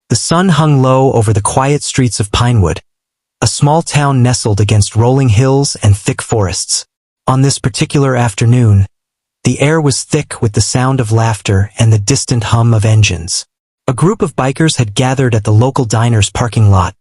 The sun hung low over the quiet streets of Pinewood, a small town nestled against rolling hills and thick forests. On this particular afternoon, the air was thick with the sound of laughter and the distant hum of engines. A group of bikers had gathered at the local diner's parking lot,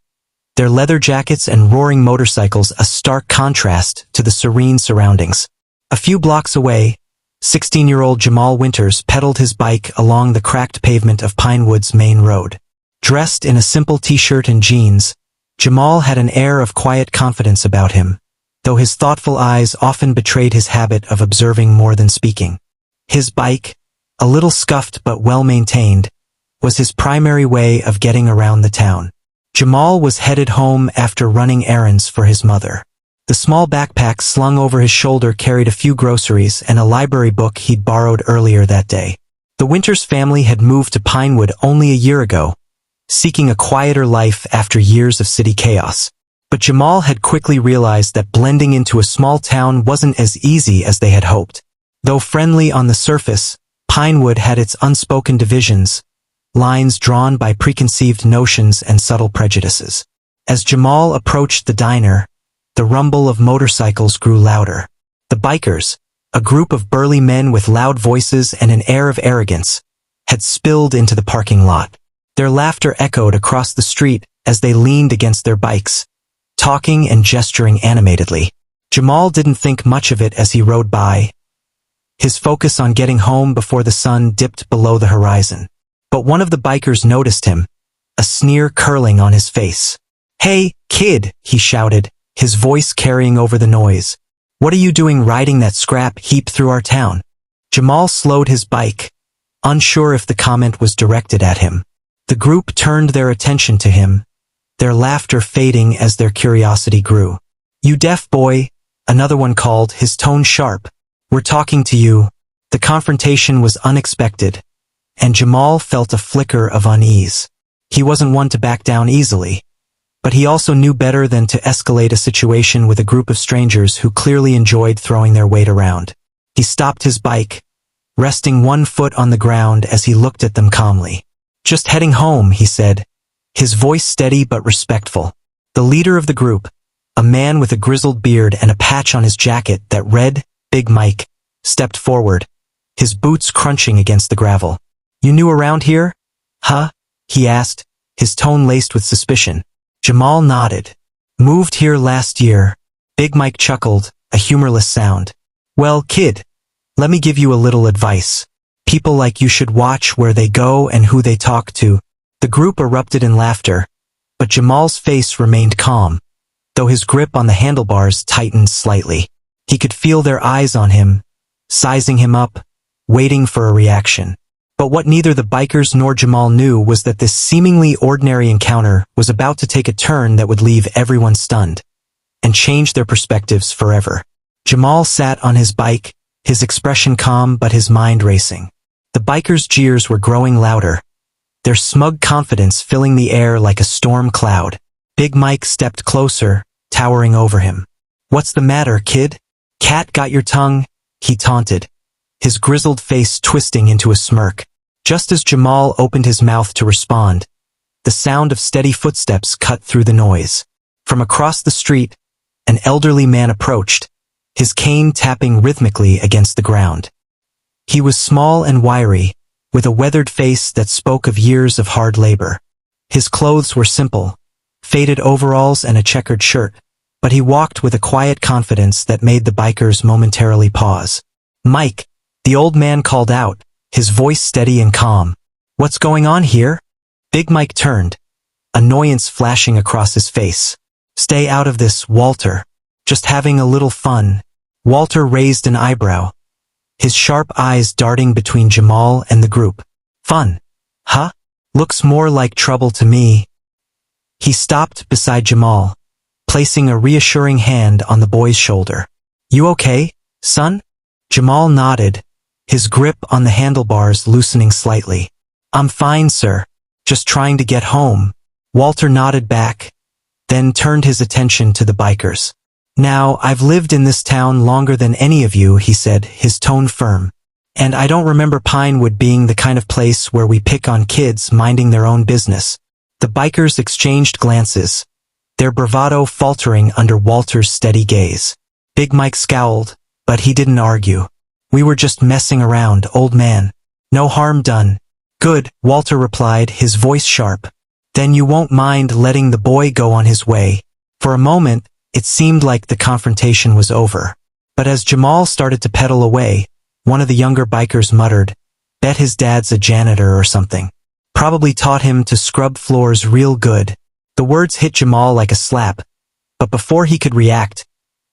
their leather jackets and roaring motorcycles a stark contrast to the serene surroundings. A few blocks away, 16-year-old Jamal Winters pedaled his bike along the cracked pavement of Pinewood's main road. Dressed in a simple t-shirt and jeans, Jamal had an air of quiet confidence about him, though his thoughtful eyes often betrayed his habit of observing more than speaking. His bike, a little scuffed but well-maintained, was his primary way of getting around the town. Jamal was headed home after running errands for his mother. The small backpack slung over his shoulder carried a few groceries and a library book he'd borrowed earlier that day. The Winters family had moved to Pinewood only a year ago, seeking a quieter life after years of city chaos. But Jamal had quickly realized that blending into a small town wasn't as easy as they had hoped. Though friendly on the surface, Pinewood had its unspoken divisions, lines drawn by preconceived notions and subtle prejudices. As Jamal approached the diner, the rumble of motorcycles grew louder. The bikers, a group of burly men with loud voices and an air of arrogance, had spilled into the parking lot. Their laughter echoed across the street as they leaned against their bikes, talking and gesturing animatedly. Jamal didn't think much of it as he rode by, his focus on getting home before the sun dipped below the horizon. But one of the bikers noticed him, a sneer curling on his face. "Hey, kid," he shouted, his voice carrying over the noise. "What are you doing riding that scrap heap through our town?" Jamal slowed his bike, unsure if the comment was directed at him. The group turned their attention to him, their laughter fading as their curiosity grew. "You deaf boy," another one called, his tone sharp. "We're talking to you." The confrontation was unexpected, and Jamal felt a flicker of unease. He wasn't one to back down easily, but he also knew better than to escalate a situation with a group of strangers who clearly enjoyed throwing their weight around. He stopped his bike, resting one foot on the ground as he looked at them calmly. "Just heading home," he said, his voice steady but respectful. The leader of the group, a man with a grizzled beard and a patch on his jacket that read, "Big Mike," stepped forward, his boots crunching against the gravel. "You new around here? Huh?" he asked, his tone laced with suspicion. Jamal nodded. "Moved here last year." Big Mike chuckled, a humorless sound. "Well, kid, let me give you a little advice. People like you should watch where they go and who they talk to." The group erupted in laughter, but Jamal's face remained calm, though his grip on the handlebars tightened slightly. He could feel their eyes on him, sizing him up, waiting for a reaction. But what neither the bikers nor Jamal knew was that this seemingly ordinary encounter was about to take a turn that would leave everyone stunned and change their perspectives forever. Jamal sat on his bike, his expression calm but his mind racing. The bikers' jeers were growing louder, their smug confidence filling the air like a storm cloud. Big Mike stepped closer, towering over him. "What's the matter, kid? Cat got your tongue?" he taunted, his grizzled face twisting into a smirk. Just as Jamal opened his mouth to respond, the sound of steady footsteps cut through the noise. From across the street, an elderly man approached, his cane tapping rhythmically against the ground. He was small and wiry, with a weathered face that spoke of years of hard labor. His clothes were simple, faded overalls and a checkered shirt, but he walked with a quiet confidence that made the bikers momentarily pause. "Mike," the old man called out, his voice steady and calm. "What's going on here?" Big Mike turned, annoyance flashing across his face. "Stay out of this, Walter. Just having a little fun." Walter raised an eyebrow, his sharp eyes darting between Jamal and the group. "Fun? Huh? Looks more like trouble to me." He stopped beside Jamal, placing a reassuring hand on the boy's shoulder. "You okay, son?" Jamal nodded, his grip on the handlebars loosening slightly. "I'm fine, sir. Just trying to get home." Walter nodded back, then turned his attention to the bikers. "Now, I've lived in this town longer than any of you," he said, his tone firm. "And I don't remember Pinewood being the kind of place where we pick on kids minding their own business. The bikers exchanged glances, their bravado faltering under Walter's steady gaze. Big Mike scowled, but he didn't argue. "We were just messing around, old man. No harm done." "Good," Walter replied, his voice sharp. "Then you won't mind letting the boy go on his way." For a moment, it seemed like the confrontation was over. But as Jamal started to pedal away, one of the younger bikers muttered, "Bet his dad's a janitor or something. Probably taught him to scrub floors real good." The words hit Jamal like a slap, but before he could react,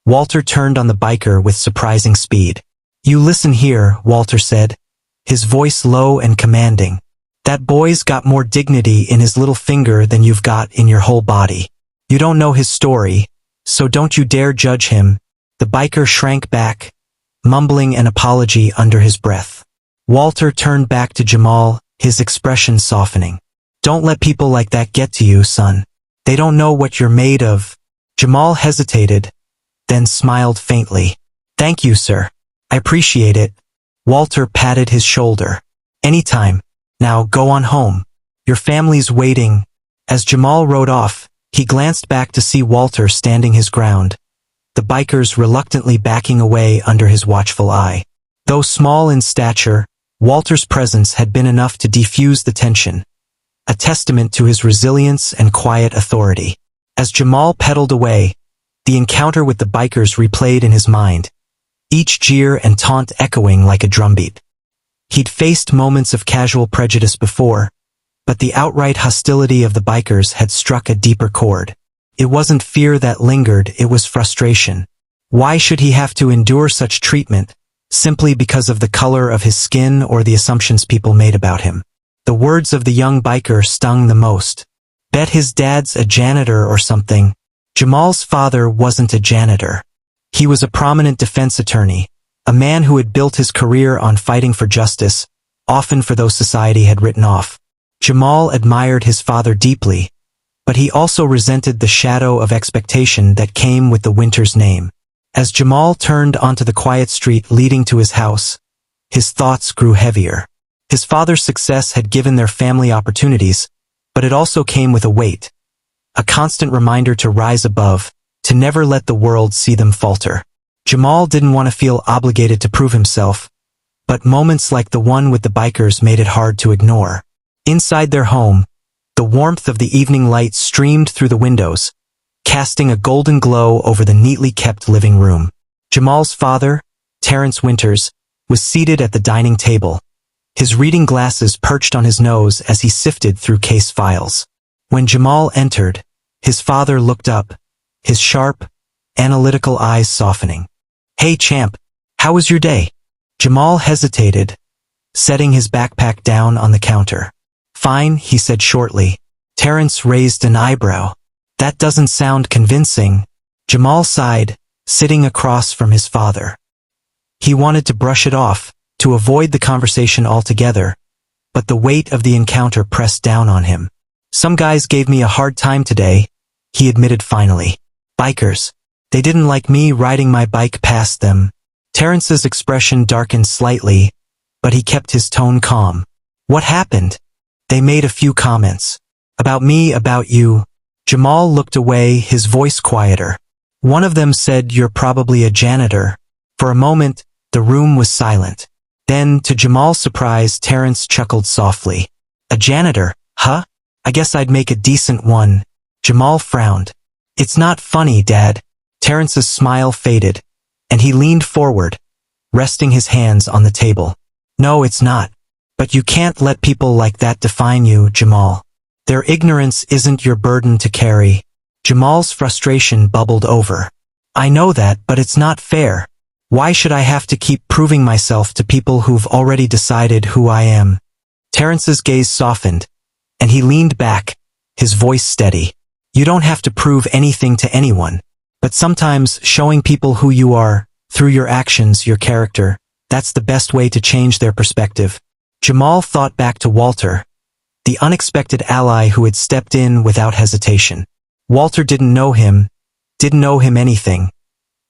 Walter turned on the biker with surprising speed. "You listen here," Walter said, his voice low and commanding. "That boy's got more dignity in his little finger than you've got in your whole body. You don't know his story, so don't you dare judge him." The biker shrank back, mumbling an apology under his breath. Walter turned back to Jamal, his expression softening. "Don't let people like that get to you, son. They don't know what you're made of." Jamal hesitated, then smiled faintly. "Thank you, sir. I appreciate it." Walter patted his shoulder. "Anytime. Now go on home. Your family's waiting." As Jamal rode off, he glanced back to see Walter standing his ground, the bikers reluctantly backing away under his watchful eye. Though small in stature, Walter's presence had been enough to defuse the tension, a testament to his resilience and quiet authority. As Jamal pedaled away, the encounter with the bikers replayed in his mind, each jeer and taunt echoing like a drumbeat. He'd faced moments of casual prejudice before, but the outright hostility of the bikers had struck a deeper chord. It wasn't fear that lingered, it was frustration. Why should he have to endure such treatment, simply because of the color of his skin or the assumptions people made about him? The words of the young biker stung the most. "Bet his dad's a janitor or something." Jamal's father wasn't a janitor. He was a prominent defense attorney, a man who had built his career on fighting for justice, often for those society had written off. Jamal admired his father deeply, but he also resented the shadow of expectation that came with the Winter's name. As Jamal turned onto the quiet street leading to his house, his thoughts grew heavier. His father's success had given their family opportunities, but it also came with a weight, a constant reminder to rise above, to never let the world see them falter. Jamal didn't want to feel obligated to prove himself, but moments like the one with the bikers made it hard to ignore. Inside their home, the warmth of the evening light streamed through the windows, casting a golden glow over the neatly kept living room. Jamal's father, Terrence Winters, was seated at the dining table, his reading glasses perched on his nose as he sifted through case files. When Jamal entered, his father looked up, his sharp, analytical eyes softening. "Hey champ, how was your day?" Jamal hesitated, setting his backpack down on the counter. "Fine," he said shortly. Terrence raised an eyebrow. "That doesn't sound convincing." Jamal sighed, sitting across from his father. He wanted to brush it off, to avoid the conversation altogether, but the weight of the encounter pressed down on him. "Some guys gave me a hard time today," he admitted finally. "Bikers. They didn't like me riding my bike past them." Terrence's expression darkened slightly, but he kept his tone calm. "What happened?" "They made a few comments. About me, about you." Jamal looked away, his voice quieter. "One of them said you're probably a janitor." For a moment, the room was silent. Then, to Jamal's surprise, Terrence chuckled softly. "A janitor, huh? I guess I'd make a decent one." Jamal frowned. "It's not funny, Dad." Terrence's smile faded, and he leaned forward, resting his hands on the table. "No, it's not. But you can't let people like that define you, Jamal. Their ignorance isn't your burden to carry." Jamal's frustration bubbled over. "I know that, but it's not fair. Why should I have to keep proving myself to people who've already decided who I am?" Terrence's gaze softened, and he leaned back, his voice steady. "You don't have to prove anything to anyone, but sometimes showing people who you are, through your actions, your character, that's the best way to change their perspective." Jamal thought back to Walter, the unexpected ally who had stepped in without hesitation. Walter didn't know him anything,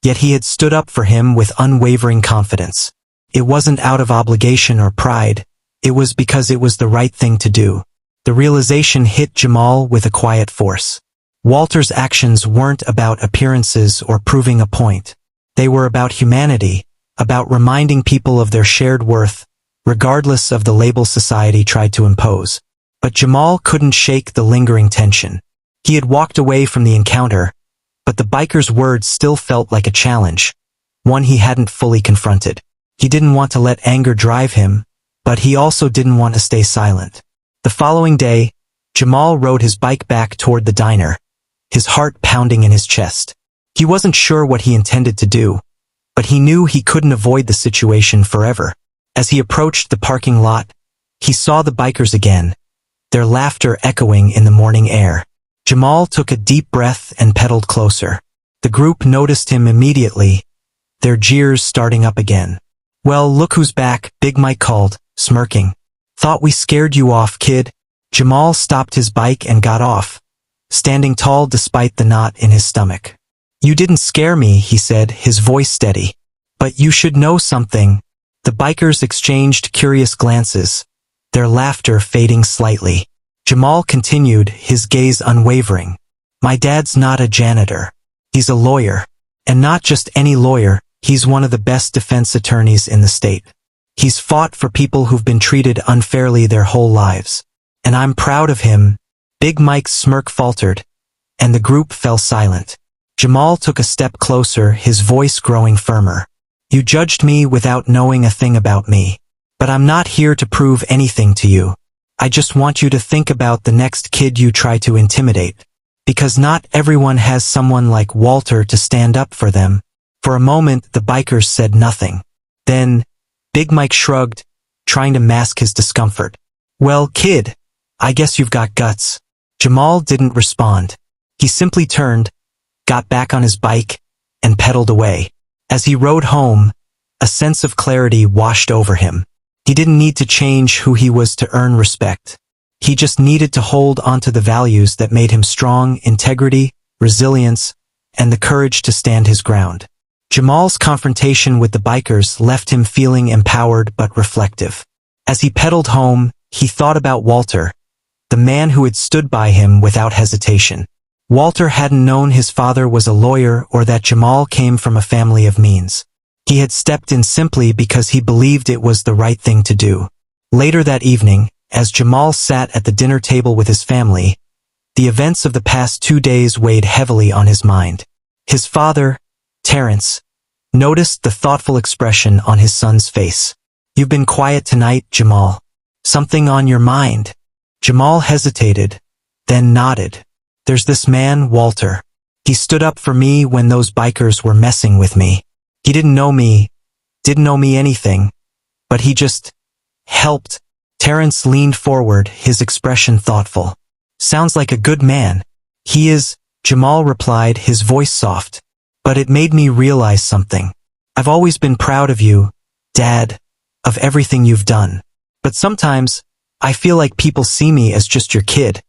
yet he had stood up for him with unwavering confidence. It wasn't out of obligation or pride, it was because it was the right thing to do. The realization hit Jamal with a quiet force. Walter's actions weren't about appearances or proving a point. They were about humanity, about reminding people of their shared worth, regardless of the label society tried to impose. But Jamal couldn't shake the lingering tension. He had walked away from the encounter, but the biker's words still felt like a challenge, one he hadn't fully confronted. He didn't want to let anger drive him, but he also didn't want to stay silent. The following day, Jamal rode his bike back toward the diner, his heart pounding in his chest. He wasn't sure what he intended to do, but he knew he couldn't avoid the situation forever. As he approached the parking lot, he saw the bikers again, their laughter echoing in the morning air. Jamal took a deep breath and pedaled closer. The group noticed him immediately, their jeers starting up again. "Well, look who's back," Big Mike called, smirking. "Thought we scared you off, kid." Jamal stopped his bike and got off, standing tall despite the knot in his stomach. "You didn't scare me," he said, his voice steady. "But you should know something." The bikers exchanged curious glances, their laughter fading slightly. Jamal continued, his gaze unwavering. "My dad's not a janitor. He's a lawyer. And not just any lawyer, he's one of the best defense attorneys in the state. He's fought for people who've been treated unfairly their whole lives. And I'm proud of him." Big Mike's smirk faltered, and the group fell silent. Jamal took a step closer, his voice growing firmer. "You judged me without knowing a thing about me. But I'm not here to prove anything to you. I just want you to think about the next kid you try to intimidate. Because not everyone has someone like Walter to stand up for them." For a moment, the bikers said nothing. Then, Big Mike shrugged, trying to mask his discomfort. "Well, kid, I guess you've got guts." Jamal didn't respond. He simply turned, got back on his bike, and pedaled away. As he rode home, a sense of clarity washed over him. He didn't need to change who he was to earn respect. He just needed to hold onto the values that made him strong: integrity, resilience, and the courage to stand his ground. Jamal's confrontation with the bikers left him feeling empowered but reflective. As he pedaled home, he thought about Walter, the man who had stood by him without hesitation. Walter hadn't known his father was a lawyer or that Jamal came from a family of means. He had stepped in simply because he believed it was the right thing to do. Later that evening, as Jamal sat at the dinner table with his family, the events of the past 2 days weighed heavily on his mind. His father, Terrence, noticed the thoughtful expression on his son's face. "You've been quiet tonight, Jamal. Something on your mind?" Jamal hesitated, then nodded. "There's this man, Walter. He stood up for me when those bikers were messing with me. He didn't know me anything, but he just helped." Terrence leaned forward, his expression thoughtful. "Sounds like a good man." "He is," Jamal replied, his voice soft. "But it made me realize something. I've always been proud of you, Dad, of everything you've done. But sometimes, I feel like people see me as just your kid.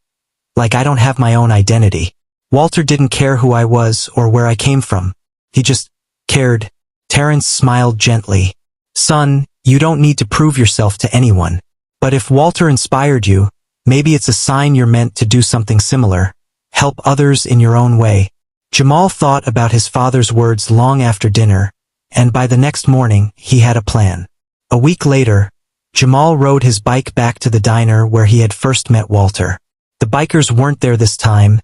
Like I don't have my own identity." Walter didn't care who I was or where I came from. He just cared. Terrence smiled gently. "Son, you don't need to prove yourself to anyone. But if Walter inspired you, maybe it's a sign you're meant to do something similar. Help others in your own way." Jamal thought about his father's words long after dinner, and by the next morning, he had a plan. A week later, Jamal rode his bike back to the diner where he had first met Walter. The bikers weren't there this time,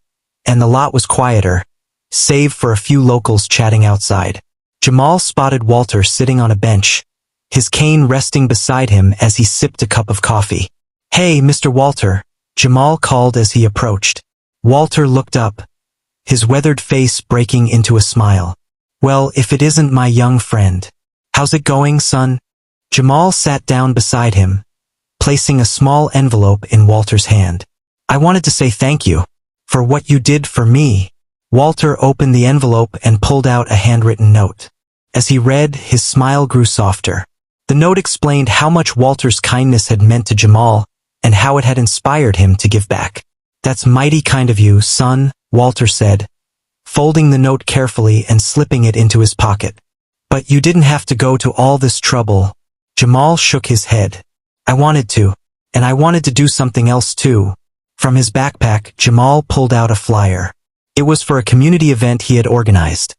and the lot was quieter, save for a few locals chatting outside. Jamal spotted Walter sitting on a bench, his cane resting beside him as he sipped a cup of coffee. "Hey, Mr. Walter," Jamal called as he approached. Walter looked up, his weathered face breaking into a smile. "Well, if it isn't my young friend. How's it going, son?" Jamal sat down beside him, placing a small envelope in Walter's hand. "I wanted to say thank you for what you did for me." Walter opened the envelope and pulled out a handwritten note. As he read, his smile grew softer. The note explained how much Walter's kindness had meant to Jamal and how it had inspired him to give back. "That's mighty kind of you, son," Walter said, folding the note carefully and slipping it into his pocket. "But you didn't have to go to all this trouble." Jamal shook his head. "I wanted to, and I wanted to do something else too." From his backpack, Jamal pulled out a flyer. It was for a community event he had organized.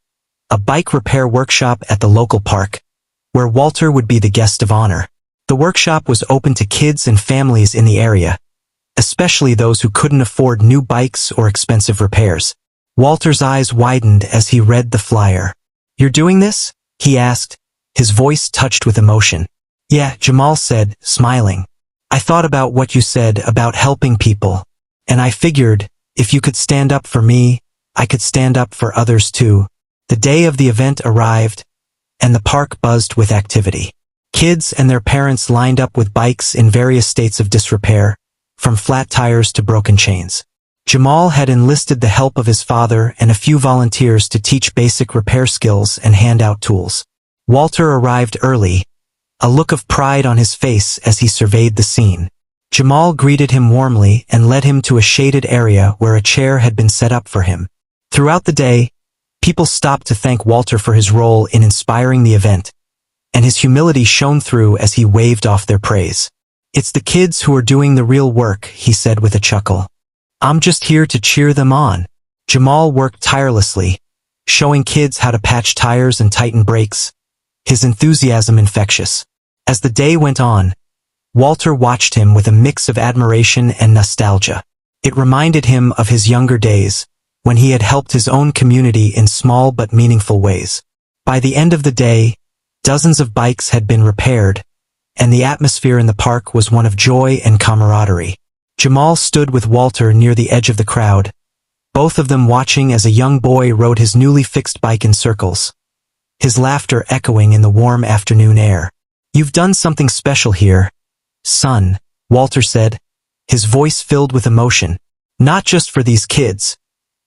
A bike repair workshop at the local park, where Walter would be the guest of honor. The workshop was open to kids and families in the area, especially those who couldn't afford new bikes or expensive repairs. Walter's eyes widened as he read the flyer. "You're doing this?" he asked, his voice touched with emotion. "Yeah," Jamal said, smiling. "I thought about what you said about helping people, and I figured, if you could stand up for me, I could stand up for others too." The day of the event arrived, and the park buzzed with activity. Kids and their parents lined up with bikes in various states of disrepair, from flat tires to broken chains. Jamal had enlisted the help of his father and a few volunteers to teach basic repair skills and hand out tools. Walter arrived early, a look of pride on his face as he surveyed the scene. Jamal greeted him warmly and led him to a shaded area where a chair had been set up for him. Throughout the day, people stopped to thank Walter for his role in inspiring the event, and his humility shone through as he waved off their praise. "It's the kids who are doing the real work," he said with a chuckle. "I'm just here to cheer them on." Jamal worked tirelessly, showing kids how to patch tires and tighten brakes, his enthusiasm infectious. As the day went on, Walter watched him with a mix of admiration and nostalgia. It reminded him of his younger days, when he had helped his own community in small but meaningful ways. By the end of the day, dozens of bikes had been repaired, and the atmosphere in the park was one of joy and camaraderie. Jamal stood with Walter near the edge of the crowd, both of them watching as a young boy rode his newly fixed bike in circles, his laughter echoing in the warm afternoon air. "You've done something special here, son," Walter said, his voice filled with emotion. "Not just for these kids,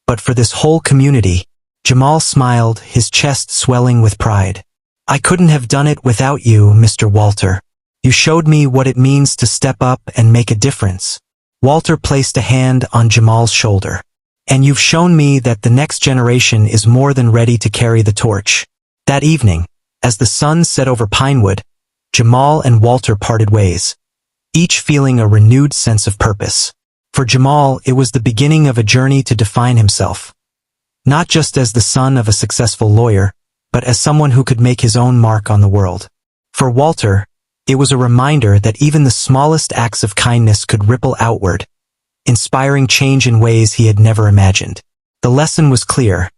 but for this whole community." Jamal smiled, his chest swelling with pride. "I couldn't have done it without you, Mr. Walter. You showed me what it means to step up and make a difference." Walter placed a hand on Jamal's shoulder. "And you've shown me that the next generation is more than ready to carry the torch." That evening, as the sun set over Pinewood, Jamal and Walter parted ways, each feeling a renewed sense of purpose. For Jamal, it was the beginning of a journey to define himself, not just as the son of a successful lawyer, but as someone who could make his own mark on the world. For Walter, it was a reminder that even the smallest acts of kindness could ripple outward, inspiring change in ways he had never imagined. The lesson was clear.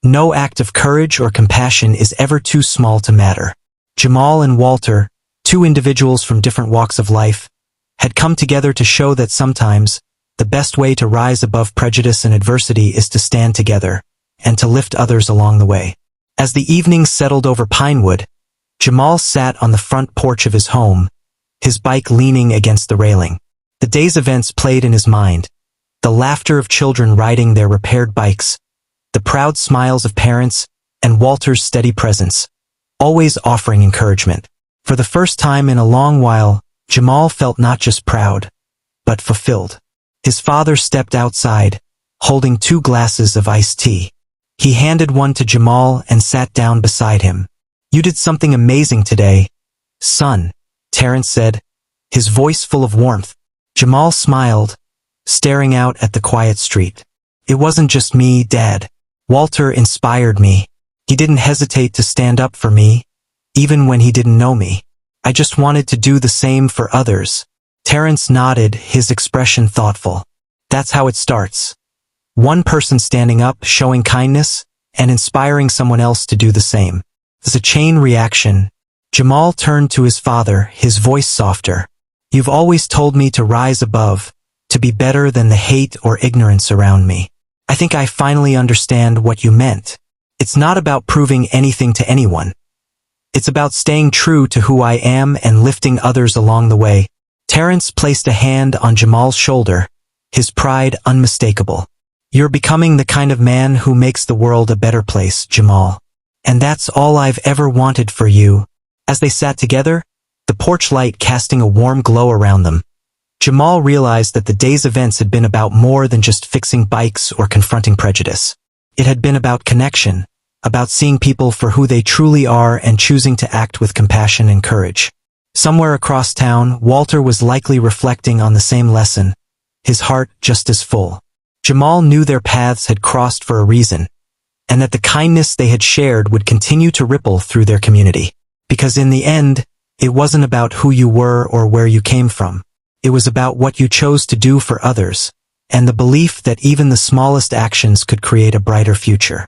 No act of courage or compassion is ever too small to matter. Jamal and Walter, two individuals from different walks of life, had come together to show that sometimes, the best way to rise above prejudice and adversity is to stand together, and to lift others along the way. As the evening settled over Pinewood, Jamal sat on the front porch of his home, his bike leaning against the railing. The day's events played in his mind, the laughter of children riding their repaired bikes, the proud smiles of parents, and Walter's steady presence, always offering encouragement. For the first time in a long while, Jamal felt not just proud, but fulfilled. His father stepped outside, holding 2 glasses of iced tea. He handed one to Jamal and sat down beside him. "You did something amazing today, son," Terrence said, his voice full of warmth. Jamal smiled, staring out at the quiet street. "It wasn't just me, Dad. Walter inspired me. He didn't hesitate to stand up for me, even when he didn't know me. I just wanted to do the same for others." Terrence nodded, his expression thoughtful. "That's how it starts. One person standing up, showing kindness, and inspiring someone else to do the same. There's a chain reaction." Jamal turned to his father, his voice softer. "You've always told me to rise above, to be better than the hate or ignorance around me. I think I finally understand what you meant. It's not about proving anything to anyone. It's about staying true to who I am and lifting others along the way." Terrence placed a hand on Jamal's shoulder, his pride unmistakable. "You're becoming the kind of man who makes the world a better place, Jamal. And that's all I've ever wanted for you." As they sat together, the porch light casting a warm glow around them, Jamal realized that the day's events had been about more than just fixing bikes or confronting prejudice. It had been about connection, about seeing people for who they truly are and choosing to act with compassion and courage. Somewhere across town, Walter was likely reflecting on the same lesson, his heart just as full. Jamal knew their paths had crossed for a reason, and that the kindness they had shared would continue to ripple through their community. Because in the end, it wasn't about who you were or where you came from. It was about what you chose to do for others, and the belief that even the smallest actions could create a brighter future.